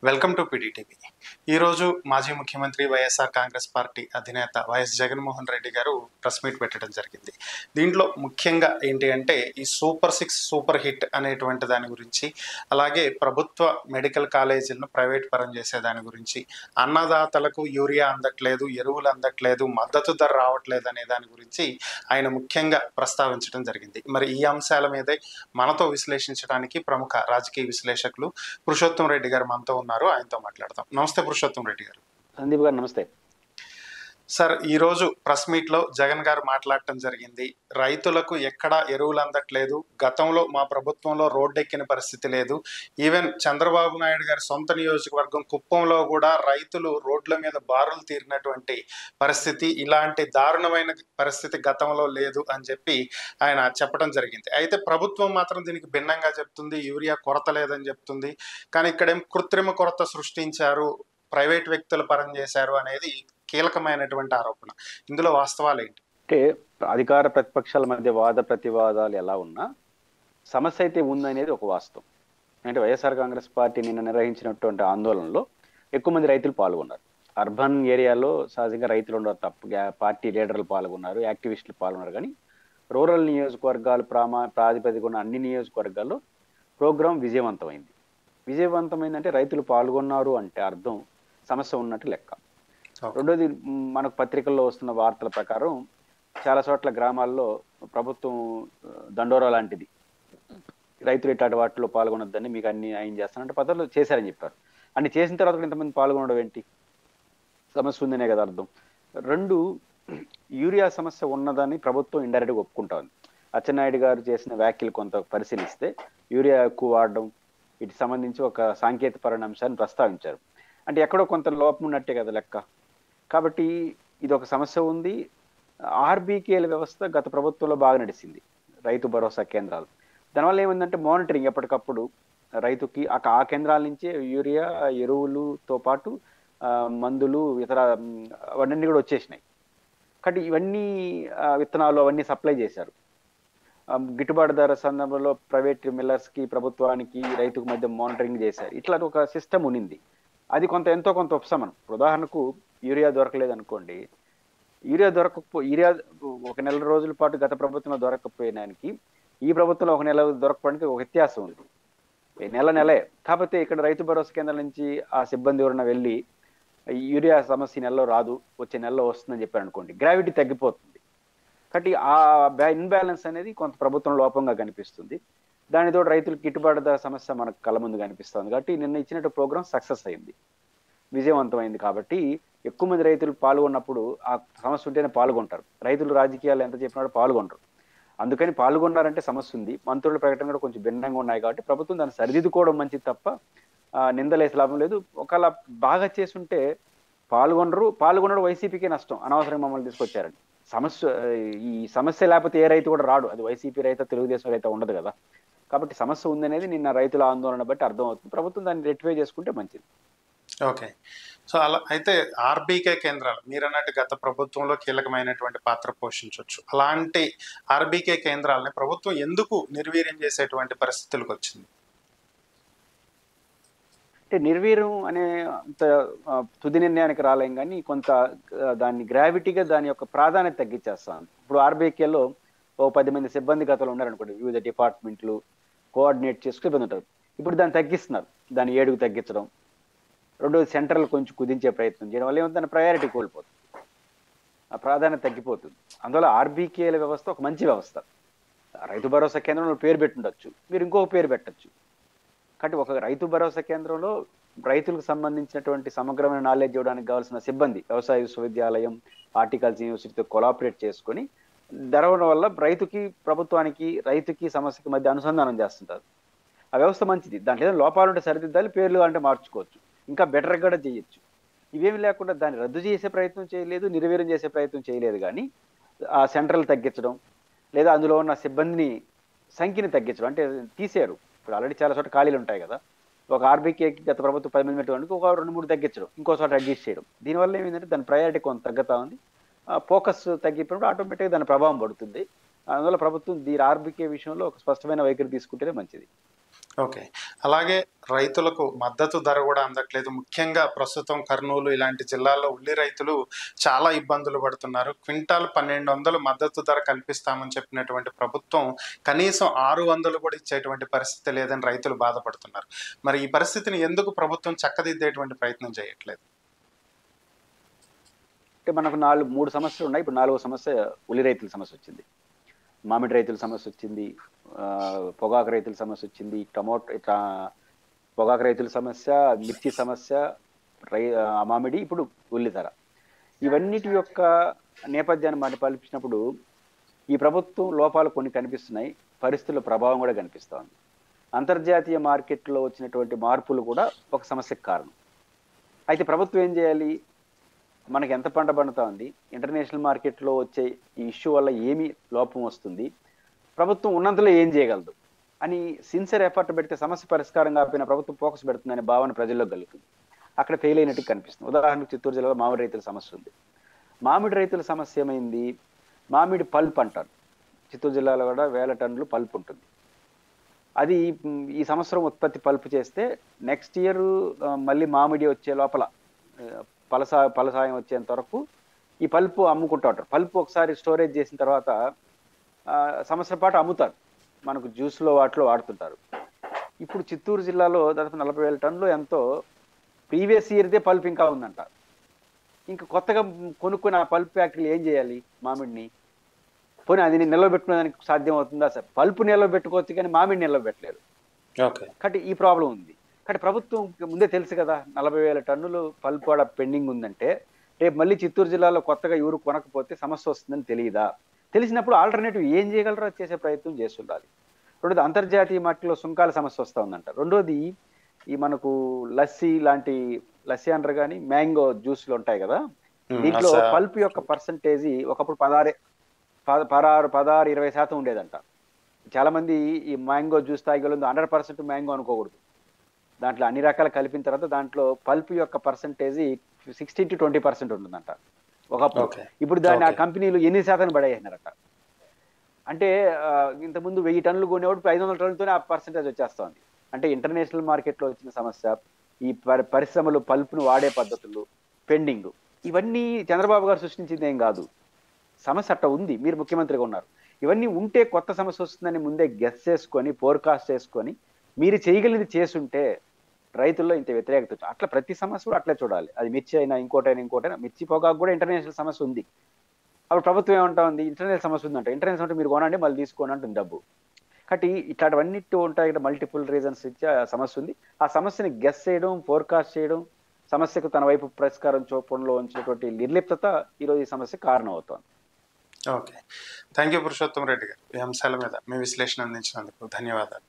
Welcome to పిడిటివి. ఈరోజు మాజీ ముఖ్యమంత్రి వైఎస్ఆర్ కాంగ్రెస్ పార్టీ అధినేత వైఎస్ జగన్మోహన్ రెడ్డి గారు ప్రెస్ మీట్ పెట్టడం జరిగింది. దీంట్లో ముఖ్యంగా ఏంటి అంటే ఈ సూపర్ 6 సూపర్ హిట్ అనేటువంటి దాని గురించి, అలాగే ప్రభుత్వ మెడికల్ కాలేజీలను ప్రైవేట్ పరం చేసే దాని గురించి, అన్నదాతలకు యూరియా అందట్లేదు, ఎరువులు అందట్లేదు, మద్దతు ధర రావట్లేదు అనే దాని గురించి ఆయన ముఖ్యంగా ప్రస్తావించడం జరిగింది. మరి ఈ అంశాల మీదే మనతో విశ్లేషించడానికి ప్రముఖ రాజకీయ విశ్లేషకులు పురుషోత్తం రెడ్డి గారు మనతో ఉన్నారు. ఆయనతో మాట్లాడతాం. నమస్తే పురుషోత్తం రెడ్డి గారు. సందీప్ గారు నమస్తే సార్, ఈరోజు ప్రెస్ మీట్లో జగన్ గారు మాట్లాడటం జరిగింది. రైతులకు ఎక్కడా ఎరువులు అందట్లేదు, గతంలో మా ప్రభుత్వంలో రోడ్డెక్కిన పరిస్థితి లేదు, ఈవెన్ చంద్రబాబు నాయుడు గారి సొంత నియోజకవర్గం కుప్పంలో కూడా రైతులు రోడ్ల మీద బారులు తీరినటువంటి పరిస్థితి, ఇలాంటి దారుణమైన పరిస్థితి గతంలో లేదు అని చెప్పి ఆయన చెప్పడం జరిగింది. అయితే ప్రభుత్వం మాత్రం దీనికి భిన్నంగా చెప్తుంది, యూరియా కొరత లేదని చెప్తుంది. కానీ ఇక్కడేం కృత్రిమ కొరత సృష్టించారు, ప్రైవేట్ వ్యక్తుల పరం చేశారు అనేది కీలకమైనటువంటి ఆరోపణ. ఇందులో వాస్తవాలు ఏంటి? అంటే అధికార ప్రతిపక్షాల మధ్య వాద ప్రతివాదాలు ఎలా ఉన్నా సమస్య అయితే ఉందనేది ఒక వాస్తవం. అంటే వైఎస్ఆర్ కాంగ్రెస్ పార్టీ నిన్న నిర్వహించినటువంటి ఆందోళనలో ఎక్కువ మంది రైతులు పాల్గొన్నారు. అర్బన్ ఏరియాలో సహజంగా రైతులు ఉండరు, తప్ప పార్టీ లీడర్లు పాల్గొన్నారు, యాక్టివిస్టులు పాల్గొన్నారు. కానీ రూరల్ నియోజకవర్గాలు ప్రాతిపదిక ఉన్న అన్ని నియోజకవర్గాల్లో ప్రోగ్రాం విజయవంతమైంది. విజయవంతమైందంటే రైతులు పాల్గొన్నారు అంటే అర్థం సమస్య ఉన్నట్టు లెక్క. రెండోది, మనకు పత్రికల్లో వస్తున్న వార్తల ప్రకారం చాలా చోట్ల గ్రామాల్లో ప్రభుత్వం దండోరా లాంటిది, రైతులు ఇట్లాంటి వాటిలో పాల్గొనొద్దని మీకు అన్ని ఆయన చేస్తానంటే పద్ధతులు చేశారని చెప్పారు. అన్ని చేసిన తర్వాత కూడా ఇంతమంది పాల్గొనడం ఏంటి? సమస్య ఉందనే కదా అర్థం. రెండు, యూరియా సమస్య ఉన్నదని ప్రభుత్వం ఇండైరెక్ట్గా ఒప్పుకుంటా ఉంది. అచ్చెన్నాయుడు గారు చేసిన వ్యాఖ్యలు కొంత పరిశీలిస్తే యూరియా ఎక్కువ వాడడం, వీటికి సంబంధించి ఒక సాంకేతికపరమైన అంశాన్ని ప్రస్తావించారు. అంటే ఎక్కడో కొంత లోపం ఉన్నట్టే కదా లెక్క. కాబట్టి ఇది ఒక సమస్య ఉంది. ఆర్బీకేల వ్యవస్థ గత ప్రభుత్వంలో బాగా నడిచింది, రైతు భరోసా కేంద్రాలు. దానివల్ల ఏమైందంటే మానిటరింగ్ ఎప్పటికప్పుడు రైతుకి ఆ కేంద్రాల నుంచే యూరియా, ఎరువులుతో పాటు మందులు, ఇతర అవన్నీ కూడా వచ్చేసినాయి. కాబట్టి ఇవన్నీ విత్తనాలు అవన్నీ సప్లై చేశారు. గిట్టుబాటు ధర సందర్భంలో ప్రైవేట్ మిల్లర్స్కి, ప్రభుత్వానికి, రైతుకు మధ్య మానిటరింగ్ చేశారు. ఇట్లా ఒక సిస్టమ్ ఉనింది. అది ఎంతో కొంత ఉపశమనం. ఉదాహరణకు యూరియా దొరకలేదు అనుకోండి, యూరియా ఒక నెల రోజుల పాటు గత ప్రభుత్వంలో దొరకకపోయినానికి ఈ ప్రభుత్వంలో ఒక నెల దొరకడానికి ఒక వ్యత్యాసం ఉంది, నెలే. కాకపోతే ఇక్కడ రైతు భరోసా కేంద్రాల నుంచి ఆ సిబ్బంది ఎవరైనా వెళ్ళి యూరియా సమస్య నెలలో రాదు, వచ్చే నెలలో వస్తుందని చెప్పారు అనుకోండి, గ్రావిటీ తగ్గిపోతుంది. కాబట్టి ఆ ఇన్బ్యాలెన్స్ అనేది కొంత ప్రభుత్వం లోపంగా కనిపిస్తుంది. దానితో రైతులకు గిట్టుబాటు ధర సమస్య మనకు కళ్ళ ముందు కనిపిస్తుంది. కాబట్టి నిన్న ఇచ్చినట్టు ప్రోగ్రాం సక్సెస్ అయింది, విజయవంతమైంది. కాబట్టి ఎక్కువ మంది రైతులు పాల్గొన్నప్పుడు ఆ సమస్య ఉంటేనే పాల్గొంటారు. రైతులు రాజకీయాలు ఎంత చెప్పినాడో పాల్గొంటారు. అందుకని పాల్గొన్నారంటే సమస్య ఉంది. మంత్రుల ప్రకటన కూడా కొంచెం భిన్నంగా ఉన్నాయి. కాబట్టి ప్రభుత్వం దాన్ని సరిదిద్దుకోవడం మంచిది తప్ప నిందలేసే లాభం లేదు. ఒకవేళ బాగా చేసుంటే పాల్గొనడం వైసీపీకే నష్టం, అనవసరంగా మమ్మల్ని తీసుకొచ్చారని. ఈ సమస్య లేకపోతే ఏ రైతు కూడా రాడు, అది వైసీపీ రైతా తెలుగుదేశం రైతా ఉండదు కదా. కాబట్టి సమస్య ఉందనేది నిన్న రైతుల ఆందోళన బట్టి అర్థమవుతుంది. ప్రభుత్వం దాన్ని రెక్టిఫై చేసుకుంటే మంచిది. ఓకే. సో అలా అయితే ఆర్బీకే కేంద్రాలు మీరు అన్నట్టు గత ప్రభుత్వంలో కీలకమైనటువంటి పాత్ర పోషించవచ్చు. అలాంటి ఆర్బీకే కేంద్రాలని ప్రభుత్వం ఎందుకు నిర్వీర్యం చేసేటువంటి పరిస్థితులకు వచ్చింది? అంటే నిర్వీర్యం అనే అంత తుది నిర్ణయానికి రాలేం, కానీ కొంత దాన్ని గ్రావిటీగా దాని యొక్క ప్రాధాన్యత తగ్గించేస్తాను. ఇప్పుడు ఆర్బీకేలో 10 మంది సిబ్బంది గతంలో ఉన్నారనుకోండి, వివిధ డిపార్ట్మెంట్లు కోఆర్డినేట్ చేసుకుని ఇబ్బంది ఉంటారు. ఇప్పుడు దాన్ని తగ్గిస్తున్నారు, దాన్ని 7కు తగ్గించడం. రెండోది, సెంట్రల్ కొంచెం కుదించే ప్రయత్నం చేయడం వల్ల ఏమవుతుంది, దాని ప్రయారిటీ కోల్పోతుంది, ఆ ప్రాధాన్యత తగ్గిపోతుంది. అందువల్ల ఆర్బీకేల వ్యవస్థ ఒక మంచి వ్యవస్థ. రైతు భరోసా కేంద్రంలో పేరు పెట్టుండొచ్చు, మీరు ఇంకొక పేరు పెట్టచ్చు. కాబట్టి ఒక రైతు భరోసా కేంద్రంలో రైతులకు సంబంధించినటువంటి సమగ్రమైన నాలెడ్జ్ ఇవ్వడానికి కావాల్సిన సిబ్బంది వ్యవసాయ విశ్వవిద్యాలయం, హార్టికల్చర్ యూనివర్సిటీతో కొలాబరేట్ చేసుకొని జరగడం వల్ల రైతుకి సమస్యకి మధ్య అనుసంధానం చేస్తుంటారు. ఆ వ్యవస్థ మంచిది. దాంట్లో ఏదైనా లోపాలు ఉంటే సరిదిద్దాలి, పేర్లు అంటే మార్చుకోవచ్చు, ఇంకా బెటర్గా కూడా చేయొచ్చు. ఇవేమి లేకుండా దాన్ని రద్దు చేసే ప్రయత్నం చేయలేదు, నిర్వీర్యం చేసే ప్రయత్నం చేయలేదు. కానీ ఆ సెంట్రల్ తగ్గించడం, లేదా అందులో ఉన్న సిబ్బందిని సంఖ్యని తగ్గించడం, అంటే తీసేరు. ఇప్పుడు ఆల్రెడీ చాలా చోట ఖాళీలు ఉంటాయి కదా. ఒక ఆర్బీకేకి గత ప్రభుత్వం 10 మంది పెట్టడానికి ఒక 2-3 తగ్గించడం, ఇంకో చోట అడ్జస్ట్ చేయడం. దీనివల్ల ఏమైందంటే దాని ప్రయారిటీ కొంత తగ్గుతా ఉంది. ఫోకస్ తగ్గిపోయినప్పుడు ఆటోమేటిక్గా దాని ప్రభావం పడుతుంది. అందువల్ల ప్రభుత్వం ఆర్బీకే విషయంలో ఒక స్పష్టమైన వైఖరి తీసుకుంటేనే మంచిది. ఓకే. అలాగే రైతులకు మద్దతు ధర కూడా అందట్లేదు. ముఖ్యంగా ప్రస్తుతం కర్నూలు ఇలాంటి జిల్లాల్లో ఉల్లి రైతులు చాలా ఇబ్బందులు పడుతున్నారు. క్వింటాల్ 1200 మద్దతు ధర కల్పిస్తామని చెప్పినటువంటి ప్రభుత్వం కనీసం 600 కూడా ఇచ్చేటువంటి పరిస్థితి లేదని రైతులు బాధపడుతున్నారు. మరి ఈ పరిస్థితిని ఎందుకు ప్రభుత్వం చక్కదిద్దేటువంటి ప్రయత్నం చేయట్లేదు? అంటే మనకు 3 సమస్యలు ఉన్నాయి. ఇప్పుడు 4వ సమస్య ఉల్లి రైతుల సమస్య వచ్చింది, మామిడి రైతుల సమస్య వచ్చింది, పొగాకు రైతుల సమస్య వచ్చింది, పొగాకు రైతుల సమస్య, మిర్చి సమస్య, మామిడి, ఇప్పుడు ఉల్లి ధర. ఇవన్నిటి యొక్క నేపథ్యాన్ని మనం పరిశీలించినప్పుడు ఈ ప్రభుత్వం లోపాలు కొన్ని కనిపిస్తున్నాయి, పరిస్థితుల ప్రభావం కూడా కనిపిస్తోంది. అంతర్జాతీయ మార్కెట్లో వచ్చినటువంటి మార్పులు కూడా ఒక సమస్యకు కారణం. అయితే ప్రభుత్వం ఏం చేయాలి? మనకి ఎంత పంట పండుతా ఉంది, ఇంటర్నేషనల్ మార్కెట్లో వచ్చే ఈ ఇష్యూ వల్ల ఏమి లోపం వస్తుంది, ప్రభుత్వం ఉన్నంతలో ఏం చేయగలదు అని సిన్సియర్ ఎఫర్ట్ పెడితే సమస్య పరిష్కారం కాకపోయినా ప్రభుత్వం ఫోకస్ పెడుతుందనే భావన ప్రజల్లో కలుగుతుంది. అక్కడ ఫెయిల్ అయినట్టు కనిపిస్తుంది. ఉదాహరణకు చిత్తూరు జిల్లాలో మామిడి రైతుల సమస్య ఉంది. మామిడి రైతుల సమస్య ఏమైంది? మామిడి పల్ప్ అంటారు. చిత్తూరు జిల్లాలో కూడా 1000 టన్నులు పల్ప్ ఉంటుంది. అది ఈ సంవత్సరం ఉత్పత్తి పల్ప్ చేస్తే నెక్స్ట్ ఇయర్ మళ్ళీ మామిడి వచ్చే లోపల పలసాయం వచ్చేంత వరకు ఈ పల్పు అమ్ముకుంటూ ఉంటారు. పల్పు ఒకసారి స్టోరేజ్ చేసిన తర్వాత సంవత్సరం పాటు అమ్ముతారు, మనకు జ్యూస్లో వాటిలో వాడుతుంటారు. ఇప్పుడు చిత్తూరు జిల్లాలో దాదాపు 40,000 టన్నులు ఎంతో ప్రీవియస్ ఇయర్దే పల్ప్ ఇంకా ఉందంట. ఇంకా కొత్తగా కొనుక్కుని ఆ పల్ప్ ఫ్యాక్టరీలు ఏం చేయాలి? మామిడిని పోనీ అది నిల్వబెట్టుకునేదానికి సాధ్యం అవుతుందా? సార్, పల్పు నిల్వబెట్టుకోవచ్చు కానీ మామిడి నిల్వబెట్టలేరు. కాబట్టి ఈ ప్రాబ్లం ఉంది. కాబట్టి ప్రభుత్వం ముందే తెలుసు కదా 40,000 టన్నులు పల్ప్ వాడ పెండింగ్ ఉందంటే రేపు మళ్ళీ చిత్తూరు జిల్లాలో కొత్తగా ఎవరు కొనకపోతే సమస్య వస్తుందని తెలియదా? తెలిసినప్పుడు ఆల్టర్నేటివ్ ఏం చేయగలరో చేసే ప్రయత్నం చేస్తుండాలి. రెండోది, అంతర్జాతీయ మార్కెట్లో సుంకాల సమస్య వస్తూ ఉందంట. రెండోది, ఈ మనకు లస్సీ లాంటి లస్సీ అంటారు కానీ మ్యాంగో జ్యూస్లు ఉంటాయి కదా, దీంట్లో పల్ప్ యొక్క పర్సంటేజీ ఒకప్పుడు 16-20% ఉండేదంట. చాలా మంది ఈ మ్యాంగో జ్యూస్ తాగే 100% మ్యాంగో అనుకోకూడదు. దాంట్లో అన్ని రకాలు కలిపిన తర్వాత దాంట్లో పల్ప్ యొక్క పర్సంటేజీ 16 to 20% ఉంటుందంట ఒకప్పుడు. ఇప్పుడు దాన్ని ఆ కంపెనీలు 8% పడేసినారట. అంటే ఇంతకుముందు 1000 టన్నులు కొనేవాడు 500 టన్నులతోనే ఆ పర్సంటేజ్ వచ్చేస్తుంది. అంటే ఇంటర్నేషనల్ మార్కెట్లో వచ్చిన సమస్య, ఈ పరిశ్రమలు పల్ప్ను వాడే పద్ధతులు, పెండింగ్, ఇవన్నీ చంద్రబాబు గారు సృష్టించింది ఏం కాదు. సమస్య అట్ట ఉంది, మీరు ముఖ్యమంత్రిగా ఉన్నారు. ఇవన్నీ ఉంటే కొత్త సమస్య వస్తుందని ముందే గెస్ చేసుకొని ఫోర్కాస్ట్ చేసుకొని మీరు చేయగలిగింది చేసుంటే రైతుల్లో ఇంత వ్యతిరేకత. అట్లా ప్రతి సమస్య కూడా అట్లే చూడాలి. అది మిర్చి అయినా ఇంకోటైనా మిర్చి పొగాకు కూడా ఇంటర్నేషనల్ సమస్య ఉంది. అప్పుడు ప్రభుత్వం ఏమంటా ఉంది? ఇంటర్నేషనల్ సమస్య ఉందంట. ఇంటర్నేషనల్ అంటే మీరు కొనండి మళ్ళీ తీసుకోండి అంటుంది డబ్బు. కాబట్టి ఇట్లాంటివన్నిటి ఉంటాయి, మల్టిపుల్ రీజన్స్ ఇచ్చే సమస్య ఉంది. ఆ సమస్యని గెస్ చేయడం, ఫోర్కాస్ట్ చేయడం, సమస్యకు తన వైపు పరిష్కారం చూపడంలో ఉంచినటువంటి నిర్లిప్తత ఈరోజు ఈ సమస్య కారణం అవుతోంది. Okay, thank you Purushottam Reddy గారు. ఈ అంశాల మీద మీ విశ్లేషణ అందించినందుకు ధన్యవాదాలు.